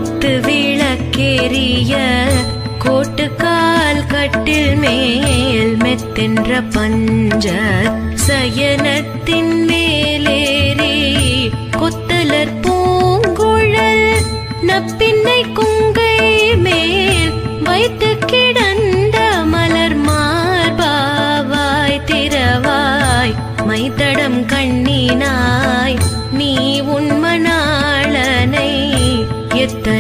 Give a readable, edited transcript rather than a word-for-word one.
கொத்து விளக்கேறிய கோட்டுக்கால் கட்டில் மேல் மெத்தென்ற பஞ்ச சயனத்தின் மேலேறி கொத்தலர் பூங்குழல் நப்பின்னை குங்கை மேல் வைத்து கிடந்த மலர் மார்பாவாய் திரவாய் மைத்தடம் கண்ணினாய் நீ உன்மனாளனை எத்தனை